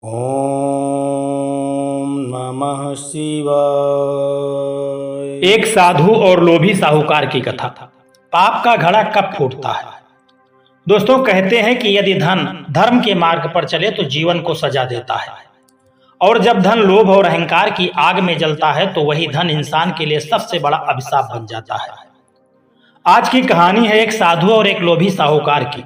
ओम नमः शिवाय। एक साधु और लोभी साहूकार की कथा। पाप का घड़ा कब फूटता है। दोस्तों, कहते हैं कि यदि धन धर्म के मार्ग पर चले तो जीवन को सजा देता है, और जब धन लोभ और अहंकार की आग में जलता है तो वही धन इंसान के लिए सबसे बड़ा अभिशाप बन जाता है। आज की कहानी है एक साधु और एक लोभी साहूकार की।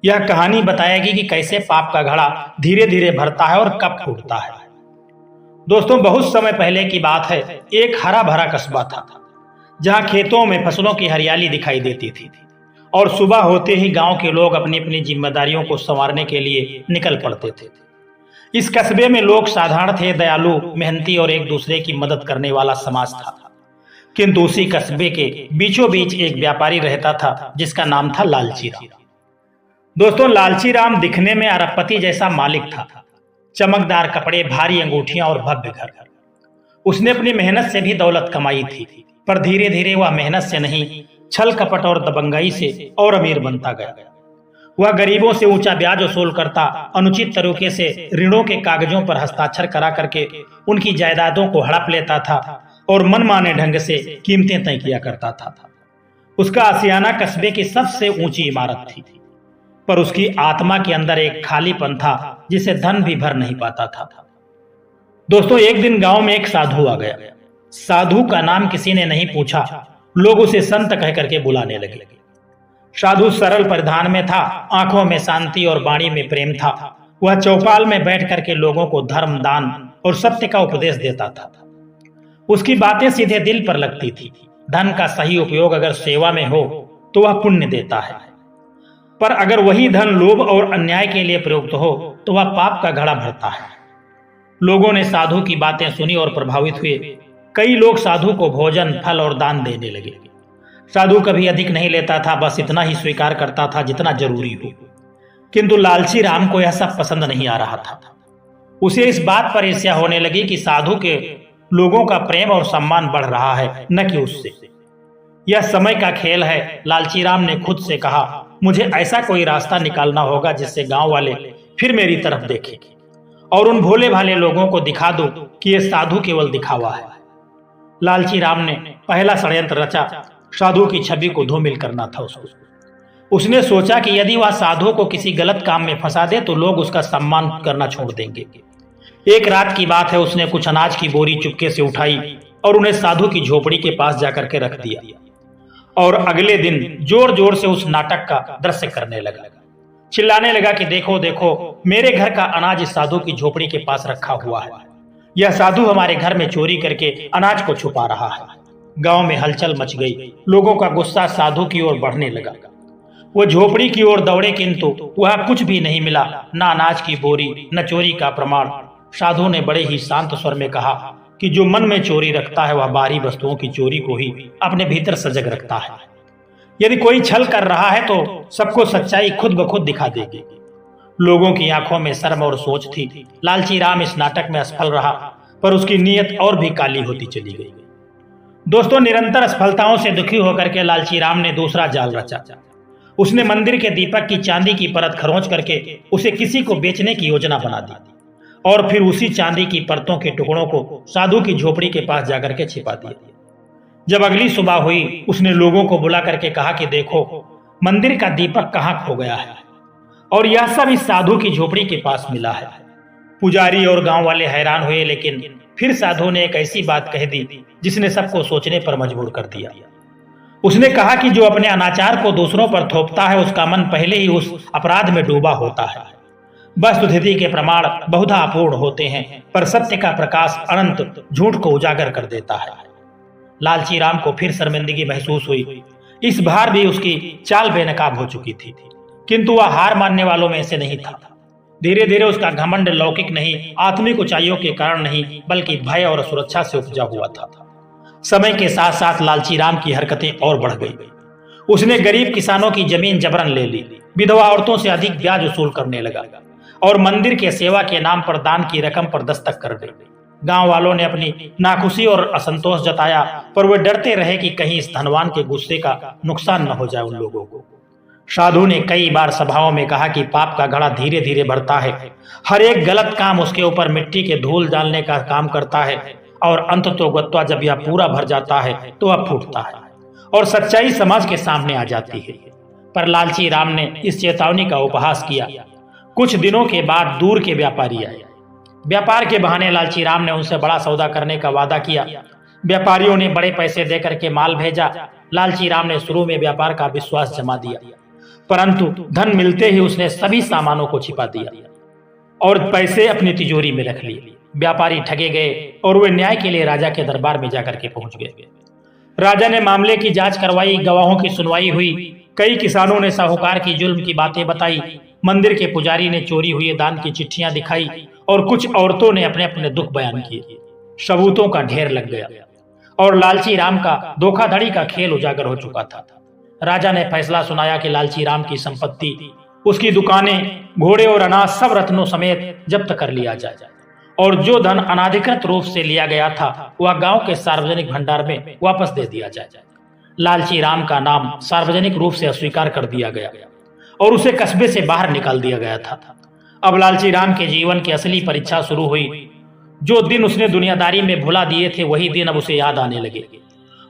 यह कहानी बताएगी कि कैसे पाप का घड़ा धीरे धीरे भरता है और कब फूटता है। दोस्तों, बहुत समय पहले की बात है। एक हरा भरा कस्बा था जहां खेतों में फसलों की हरियाली दिखाई देती थी, और सुबह होते ही गांव के लोग अपनी अपनी जिम्मेदारियों को संवारने के लिए निकल पड़ते थे। इस कस्बे में लोग साधारण थे, दयालु, मेहनती और एक दूसरे की मदद करने वाला समाज था। किंतु उसी कस्बे के बीचों बीच एक व्यापारी रहता था जिसका नाम था लालची राम। दोस्तों, लालची राम दिखने में अरबपति जैसा मालिक था। चमकदार कपड़े, भारी अंगूठियां और भव्य घर। उसने अपनी मेहनत से भी दौलत कमाई थी, पर धीरे धीरे वह मेहनत से नहीं, छल कपट और दबंगाई से और अमीर बनता गया। वह गरीबों से ऊंचा ब्याज वसूल करता, अनुचित तरीके से ऋणों के कागजों पर हस्ताक्षर करा करके उनकी जायदादों को हड़प लेता था और मनमाने ढंग से कीमतें तय किया करता था। उसका आशियाना कस्बे की सबसे ऊंची इमारत थी, पर उसकी आत्मा के अंदर एक खालीपन था जिसे धन भी भर नहीं पाता था। दोस्तों, एक दिन गांव में एक साधु आ गया। साधु का नाम किसी ने नहीं पूछा, लोग उसे संत कह करके बुलाने लगे। साधु सरल परिधान में था, आंखों में शांति और वाणी में प्रेम था। वह चौपाल में बैठ करके लोगों को धर्म, दान और सत्य का उपदेश देता था। उसकी बातें सीधे दिल पर लगती थी। धन का सही उपयोग अगर सेवा में हो तो वह पुण्य देता है, पर अगर वही धन लोभ और अन्याय के लिए प्रयुक्त हो तो वह पाप का घड़ा भरता है। लोगों ने साधु की बातें सुनी और प्रभावित हुए। कई लोग साधु को भोजन, फल और दान देने लगे। साधु कभी अधिक नहीं लेता था, बस इतना ही स्वीकार करता था जितना जरूरी हो। किंतु लालची राम को यह सब पसंद नहीं आ रहा था। उसे इस बात पर ईर्ष्या होने लगी कि साधु के लोगों का प्रेम और सम्मान बढ़ रहा है, न कि उससे। यह समय का खेल है। लालची राम ने खुद से कहा, मुझे ऐसा कोई रास्ता निकालना होगा जिससे गांव वाले फिर मेरी तरफ देखें और उन भोले भाले लोगों को दिखा दो कि यह साधु केवल दिखावा है। लालची राम ने पहला षड्यंत्र रचा। साधु की छवि को धूमिल करना था उसको। उसने सोचा कि यदि वह साधु को किसी गलत काम में फंसा दे तो लोग उसका सम्मान करना छोड़ देंगे। एक रात की बात है, उसने कुछ अनाज की बोरी चुपके से उठाई और उन्हें साधु की झोपड़ी के पास जाकर के रख दिया, और अगले दिन जोर जोर से उस नाटक का दृश्य करने लगा। चिल्लाने लगा कि देखो देखो, मेरे घर का अनाज इस साधु की झोपड़ी के पास रखा हुआ है। यह साधु हमारे घर में चोरी करके अनाज को छुपा रहा है। गांव में हलचल मच गई। लोगों का गुस्सा साधु की ओर बढ़ने लगा। वो झोपड़ी की ओर दौड़े, किंतु वह कुछ भी नहीं मिला, न अनाज की बोरी, न चोरी का प्रमाण। साधु ने बड़े ही शांत स्वर में कहा कि जो मन में चोरी रखता है वह बाहरी वस्तुओं की चोरी को ही अपने भीतर सजग रखता है। यदि कोई छल कर रहा है तो सबको सच्चाई खुद ब खुद दिखा देगी। लोगों की आंखों में शर्म और सोच थी। लालची राम इस नाटक में असफल रहा, पर उसकी नीयत और भी काली होती चली गई। दोस्तों, निरंतर असफलताओं से दुखी होकर के लालची राम ने दूसरा जाल रचा। उसने मंदिर के दीपक की चांदी की परत खरोंच करके उसे किसी को बेचने की योजना बना दी, और फिर उसी चांदी की परतों के टुकड़ों को साधु की झोपड़ी के पास जाकर के छिपा दिया। जब अगली सुबह हुई, उसने लोगों को बुला करके कहा कि देखो, मंदिर का दीपक कहाँ खो गया है, और यह सब इस साधु की झोपड़ी के पास मिला है। पुजारी और गांव वाले हैरान हुए, लेकिन फिर साधु ने एक ऐसी बात कह दी जिसने सबको सोचने पर मजबूर कर दिया। उसने कहा कि जो अपने अनाचार को दूसरों पर थोपता है उसका मन पहले ही उस अपराध में डूबा होता है। वस्तुस्थिति के प्रमाण बहुधा अपूर्ण होते हैं, पर सत्य का प्रकाश अनंत झूठ को उजागर कर देता है। लालची राम को फिर शर्मिंदगी महसूस हुई। इस बार भी उसकी चाल बेनकाब हो चुकी थी, किंतु वह हार मानने वालों में से नहीं था। धीरे धीरे उसका घमंड लौकिक नहीं, आत्मिक ऊंचाइयों के कारण नहीं, बल्कि भय और सुरक्षा से उपजा हुआ था। समय के साथ साथ लालची राम की हरकतें और बढ़ गई। उसने गरीब किसानों की जमीन जबरन ले ली, विधवा औरतों से अधिक ब्याज वसूल करने लगा, और मंदिर के सेवा के नाम पर दान की रकम पर दस्तक कर दी। गांव वालों ने अपनी नाखुशी और असंतोष जताया, पर वे डरते रहे कि कहीं इस धनवान के गुस्से का नुकसान न हो जाए उन लोगों को। साधु ने कई बार सभाओं में कहा कि पाप का घड़ा धीरे धीरे बढ़ता है, हर एक गलत काम उसके ऊपर मिट्टी के धूल डालने का काम करता है और अंततोगत्वा जब यह पूरा भर जाता है तो वह फूटता है और सच्चाई समाज के सामने आ जाती है। पर लालची राम ने इस चेतावनी का उपहास किया। कुछ दिनों के बाद दूर के व्यापारी आए। व्यापार के बहाने लालची राम ने उनसे बड़ा सौदा करने का वादा किया। व्यापारियों ने बड़े पैसे देकर के माल भेजा। लालची राम ने शुरू में व्यापार का विश्वास जमा दिया, परंतु धन मिलते ही उसने सभी सामानों को छिपा दिया और पैसे अपनी तिजोरी में रख लिए। व्यापारी ठगे गए और वे न्याय के लिए राजा के दरबार में जाकर के पहुंच गए। राजा ने मामले की जांच करवाई, गवाहों की सुनवाई हुई। कई किसानों ने साहूकार की जुल्म की बातें बताई। मंदिर के पुजारी ने चोरी हुए दान की चिट्ठियां दिखाई और कुछ औरतों ने अपने अपने दुख बयान किए। सबूतों का ढेर लग गया और लालची राम का धोखाधड़ी का खेल उजागर हो चुका था। राजा ने फैसला सुनाया कि लालची राम की संपत्ति, उसकी दुकानें, घोड़े और अनाज सब रत्नों समेत जब्त कर लिया जाए और जो धन अनाधिकृत रूप से लिया गया था वह गांव के सार्वजनिक भंडार में वापस दे दिया जाए। लालची राम का नाम सार्वजनिक रूप से अस्वीकार कर दिया गया और उसे कस्बे से बाहर निकाल दिया गया था। अब लालची राम के जीवन की असली परीक्षा शुरू हुई। जो दिन उसने दुनियादारी में भुला दिए थे वही दिन अब उसे याद आने लगे।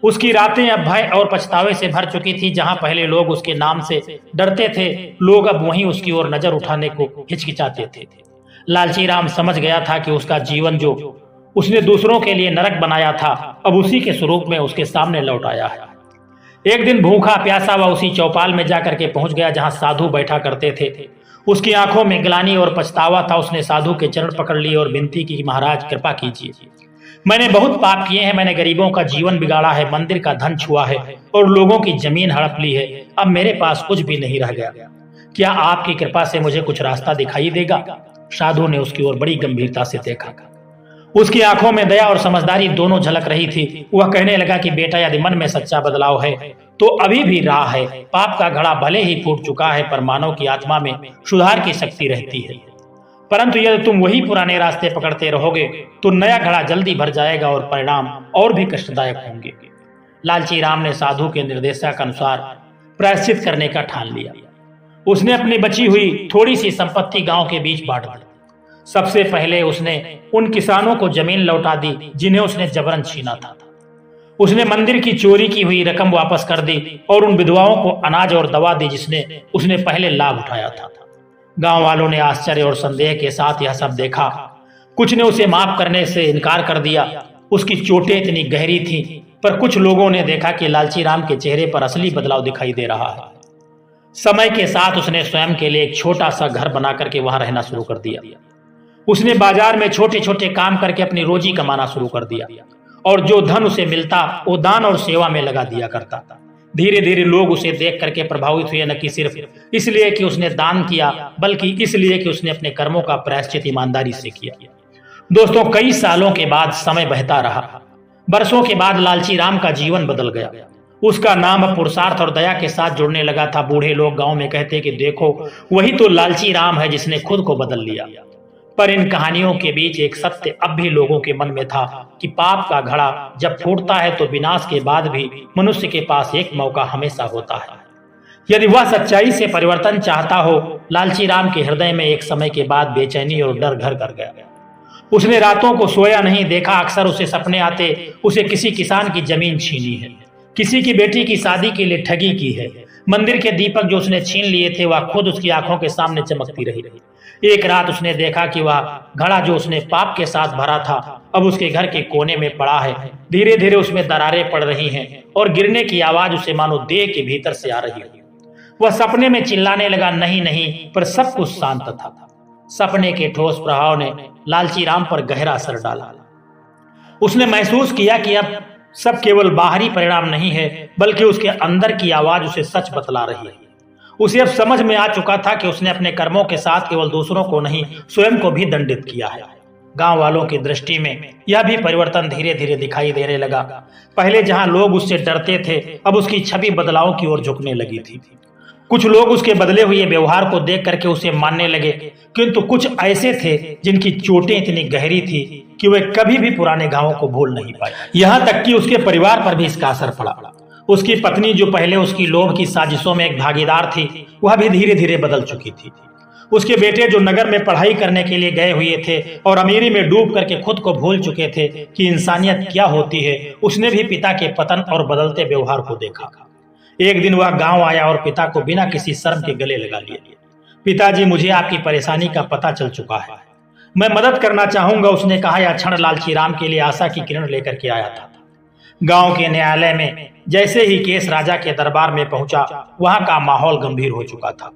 उसकी रातें अब भय और पछतावे से भर चुकी थी। जहां पहले लोग उसके नाम से डरते थे, लोग अब वहीं उसकी ओर नजर उठाने को हिचकिचाते थे। लालची राम समझ गया था कि उसका जीवन जो उसने दूसरों के लिए नरक बनाया था अब उसी के स्वरूप में उसके सामने लौट आया है। एक दिन भूखा प्यासा वह उसी चौपाल में जाकर के पहुंच गया जहां साधु बैठा करते थे। उसकी आंखों में ग्लानि और पछतावा था। उसने साधु के चरण पकड़ लिए और विनती की, महाराज कृपा कीजिए, मैंने बहुत पाप किए हैं। मैंने गरीबों का जीवन बिगाड़ा है, मंदिर का धन छुआ है और लोगों की जमीन हड़प ली है। अब मेरे पास कुछ भी नहीं रह गया। क्या आपकी कृपा से मुझे कुछ रास्ता दिखाई देगा? साधु ने उसकी ओर बड़ी गंभीरता से देखा। उसकी आंखों में दया और समझदारी दोनों झलक रही थी। वह कहने लगा कि बेटा, यदि मन में सच्चा बदलाव है तो अभी भी राह है। पाप का घड़ा भले ही फूट चुका है पर मानव की आत्मा में सुधार की शक्ति रहती है। परंतु यदि तुम वही पुराने रास्ते पकड़ते रहोगे तो नया घड़ा जल्दी भर जाएगा और परिणाम और भी कष्टदायक होंगे। लालची राम ने साधु के निर्देशानुसार प्रायश्चित करने का ठान लिया। उसने अपनी बची हुई थोड़ी सी संपत्ति गांव के बीच बांट दी। सबसे पहले उसने उन किसानों को जमीन लौटा दी जिन्हें उसने जबरन छीना था। उसने मंदिर की चोरी की हुई रकम वापस कर दी और उन विधवाओं को अनाज और दवा दी जिसने उसने पहले लाभ उठाया था। गांव वालों ने आश्चर्य और संदेह के साथ यह सब देखा। कुछ ने उसे माफ करने से इनकार कर दिया। उसकी चोटें इतनी गहरी थी, पर कुछ लोगों ने देखा कि लालची राम के चेहरे पर असली बदलाव दिखाई दे रहा है। समय के साथ उसने स्वयं के लिए एक छोटा सा घर बना करके वहां रहना शुरू कर दिया। उसने बाजार में छोटे छोटे काम करके अपनी रोजी कमाना शुरू कर दिया और जो धन उसे मिलता वो दान और सेवा में लगा दिया करता। धीरे धीरे लोग उसे देख करके प्रभावित हुए, न कि सिर्फ इसलिए कि उसने दान किया बल्कि इसलिए कि उसने अपने कर्मों का प्रायश्चित ईमानदारी से किया। दोस्तों, कई सालों के बाद समय बहता रहा। वर्षों के बाद लालची राम का जीवन बदल गया। उसका नाम अब पुरुषार्थ और दया के साथ जुड़ने लगा था। बूढ़े लोग गांव में कहते कि देखो, वही तो लालची राम है जिसने खुद को बदल लिया। पर इन कहानियों के बीच एक सत्य अब भी लोगों के मन में था कि पाप का घड़ा जब फूटता है तो विनाश के बाद भी मनुष्य के पास एक मौका हमेशा होता है। यदि वह सच्चाई से परिवर्तन चाहता हो। लालची राम के हृदय में एक समय के बाद बेचैनी और डर घर कर गया। उसने रातों को सोया नहीं। देखा अक्सर उसे सपने आते, उसे किसी किसान की जमीन छीनी है, किसी की बेटी की शादी के लिए ठगी की है। मंदिर के दीपक जो उसने छीन लिए थे वह खुद उसकी आंखों के सामने चमकती रही। एक रात उसने देखा कि वह घड़ा जो उसने पाप के साथ भरा था अब उसके घर के कोने में पड़ा है। धीरे धीरे उसमें दरारें पड़ रही हैं और गिरने की आवाज उसे मानो देह के भीतर से आ रही है। वह सपने में चिल्लाने लगा, नहीं नहीं, पर सब कुछ शांत था। सपने के ठोस प्रभाव ने लालची राम पर गहरा असर डाला। उसने महसूस किया कि अब सब केवल बाहरी परिणाम नहीं है बल्कि उसके अंदर की आवाज उसे सच बतला रही है। उसे अब समझ में आ चुका था कि उसने अपने कर्मों के साथ केवल दूसरों को नहीं स्वयं को भी दंडित किया है। गांव वालों की दृष्टि में यह भी परिवर्तन धीरे धीरे दिखाई देने लगा। पहले जहां लोग उससे डरते थे अब उसकी छवि बदलाव की ओर झुकने लगी थी। कुछ लोग उसके बदले हुए व्यवहार को देख करके उसे मानने लगे, किंतु कुछ ऐसे थे जिनकी चोटें इतनी गहरी थी कि वे कभी भी पुराने घावों को भूल नहीं पाए। यहाँ तक कि उसके परिवार पर भी इसका असर पड़ा। उसकी पत्नी जो पहले उसकी लोभ की साजिशों में एक भागीदार थी, वह भी धीरे धीरे बदल चुकी थी। उसके बेटे जो नगर में पढ़ाई करने के लिए गए हुए थे और अमीरी में डूब करके खुद को भूल चुके थे कि इंसानियत क्या होती है, उसने भी पिता के पतन और बदलते व्यवहार को देखा। एक दिन वह गांव आया और पिता को बिना किसी शर्म के गले लगा लिया। पिताजी, मुझे आपकी परेशानी का पता चल चुका है, मैं मदद करना चाहूंगा, उसने कहा। यह क्षण लालची राम के लिए आशा की किरण लेकर के आया था। गांव के न्यायालय में जैसे ही केस राजा के दरबार में पहुंचा, वहां का माहौल गंभीर हो चुका था।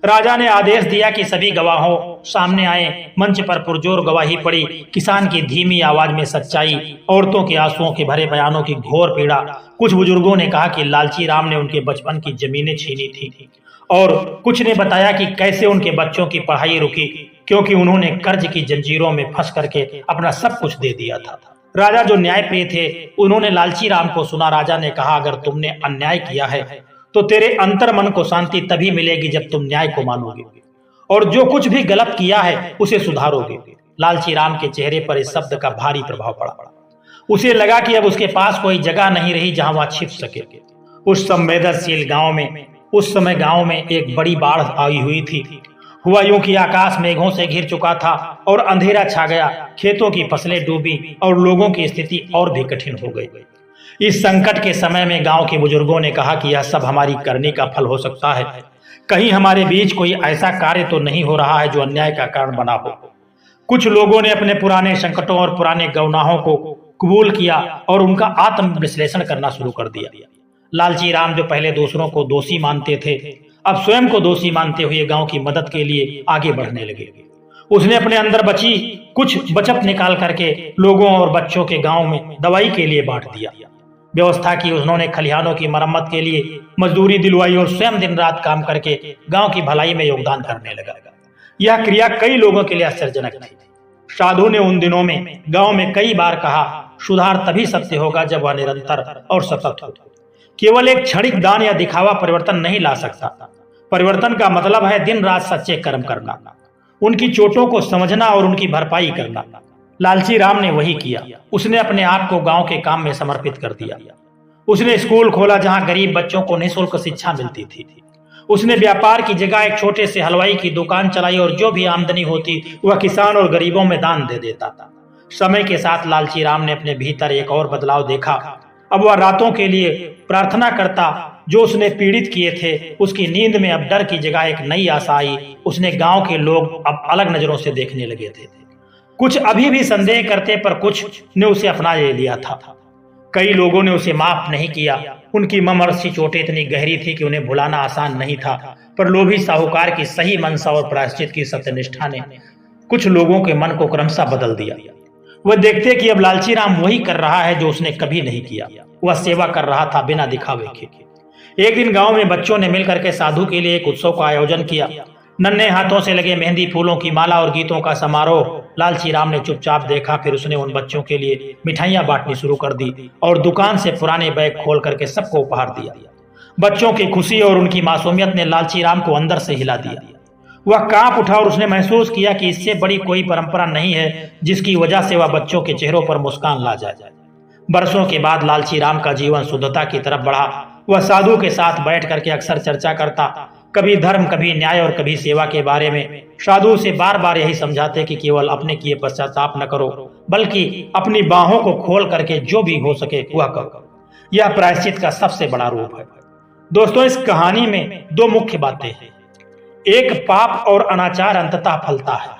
राजा ने आदेश दिया कि सभी गवाहों सामने आए। मंच पर पुरजोर गवाही पड़ी। किसान की धीमी आवाज में सच्चाई, औरतों के आंसुओं के भरे बयानों की घोर पीड़ा। कुछ बुजुर्गों ने कहा कि लालची राम ने उनके बचपन की जमीनें छीनी थी और कुछ ने बताया कि कैसे उनके बच्चों की पढ़ाई रुकी क्योंकि उन्होंने कर्ज की जंजीरों में फंस करके अपना सब कुछ दे दिया था। राजा जो न्यायप्रिय थे, उन्होंने लालची राम को सुना। राजा ने कहा, अगर तुमने अन्याय किया है तो तेरे अंतर मन को शांति तभी मिलेगी जब तुम न्याय को मानोगे और जो कुछ भी गलत किया है उसे सुधारोगे। लालची राम के चेहरे पर इस शब्द का भारी प्रभाव पड़ा। उसे लगा कि अब उसके पास कोई जगह नहीं रही जहां वह छिप सके। उस संवेदनशील गांव में उस समय गांव में एक बड़ी बाढ़ आई हुई थी। हुआ यूं कि आकाश मेघों से घिर चुका था और अंधेरा छा गया। खेतों की फसलें डूबी और लोगों की स्थिति और भी कठिन हो गई। इस संकट के समय में गांव के बुजुर्गों ने कहा कि यह सब हमारी करनी का फल हो सकता है। कहीं हमारे बीच कोई ऐसा कार्य तो नहीं हो रहा है जो अन्याय का कारण बना हो। कुछ लोगों ने अपने पुराने संकटों और पुराने गुनाहों को कबूल किया और उनका आत्म विश्लेषण करना शुरू कर दिया। लालची राम जो पहले दूसरों को दोषी मानते थे, अब स्वयं को दोषी मानते हुए गांव की मदद के लिए आगे बढ़ने लगे। उसने अपने अंदर बची कुछ बचत निकाल करके लोगों और बच्चों के गांव में दवाई के लिए बांट दिया। व्यवस्था की उन्होंने खलिहानों की मरम्मत के लिए मजदूरी दिलवाई और स्वयं दिन रात काम करके गांव की भलाई में योगदान करने लगा। यह क्रिया कई लोगों के लिए आश्चर्यजनक थी। साधु ने उन दिनों में गांव में कई बार कहा, सुधार तभी सत्य होगा जब वह निरंतर और सतत हो। केवल एक क्षणिक दान या दिखावा परिवर्तन नहीं ला सकता। परिवर्तन का मतलब है दिन रात सच्चे कर्म करना, उनकी चोटों को समझना और उनकी भरपाई करना। लालची राम ने वही किया। उसने अपने आप को गांव के काम में समर्पित कर दिया। उसने स्कूल खोला जहां गरीब बच्चों को निःशुल्क शिक्षा मिलती थी। उसने व्यापार की जगह एक छोटे से हलवाई की दुकान चलाई और जो भी आमदनी होती वह किसान और गरीबों में दान दे देता था। समय के साथ लालची राम ने अपने भीतर एक और बदलाव देखा। अब वह रातों के लिए प्रार्थना करता। जो उसने पीड़ित किए थे उसकी नींद में अब डर की जगह एक नई आशा आई। उसने गांव के लोग अब अलग नजरों से देखने लगे थे। कुछ अभी भी संदेह करते पर कुछ ने उसे अपना ले लिया था। कई लोगों ने उसे माफ नहीं किया। उनकी ममर्सी चोटें इतनी गहरी थी कि उन्हें भुलाना आसान नहीं था। पर लोभी साहूकार की सही मनसा और प्रायश्चित की सत्यनिष्ठा ने कुछ लोगों के मन को क्रमशः बदल दिया। वह देखते कि अब लालची राम वही कर रहा है जो उसने कभी नहीं किया। वह सेवा कर रहा था बिना दिखावे के। एक दिन गांव में बच्चों ने मिलकर के साधु के लिए एक उत्सव का आयोजन किया। नन्हे हाथों से लगे मेहंदी, फूलों की माला और गीतों का समारोह। लालची राम ने चुपचाप देखा। फिर उसने उन बच्चों के लिए मिठाइयां बांटनी शुरू कर दी और दुकान से पुराने बैग खोल करके सबको उपहार दिया। बच्चों की खुशी और उनकी मासूमियत ने लालची राम को अंदर से हिला दिया। वह कांप उठा और उसने महसूस किया कि इससे बड़ी कोई परंपरा नहीं है जिसकी वजह से वह बच्चों के चेहरों पर मुस्कान ला जाए। बरसों के बाद लालची राम का जीवन शुद्धता की तरफ बढ़ा। वह साधु के साथ बैठ करके अक्सर चर्चा करता, कभी धर्म, कभी न्याय और कभी सेवा के बारे में। साधु से बार बार यही समझाते कि केवल अपने किए पश्चाताप न करो, बल्कि अपनी बाहों को खोल करके जो भी हो सके वह करो। यह प्रायश्चित का सबसे बड़ा रूप है। दोस्तों, इस कहानी में दो मुख्य बातें हैं। एक, पाप और अनाचार अंततः फलता है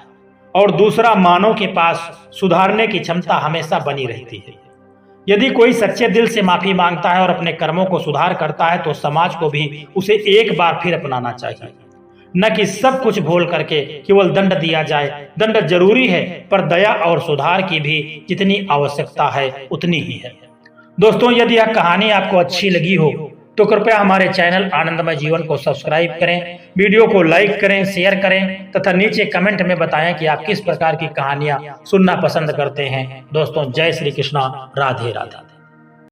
और दूसरा, मानव के पास सुधारने की क्षमता हमेशा बनी रहती है। यदि कोई सच्चे दिल से माफी मांगता है और अपने कर्मों को सुधार करता है तो समाज को भी उसे एक बार फिर अपनाना चाहिए, न कि सब कुछ भूल करके केवल दंड दिया जाए। दंड जरूरी है पर दया और सुधार की भी जितनी आवश्यकता है उतनी ही है। दोस्तों, यदि यह कहानी आपको अच्छी लगी हो तो कृपया हमारे चैनल आनंदमय जीवन को सब्सक्राइब करें, वीडियो को लाइक करें, शेयर करें तथा नीचे कमेंट में बताएं कि आप किस प्रकार की कहानियां सुनना पसंद करते हैं। दोस्तों, जय श्री कृष्णा, राधे राधे।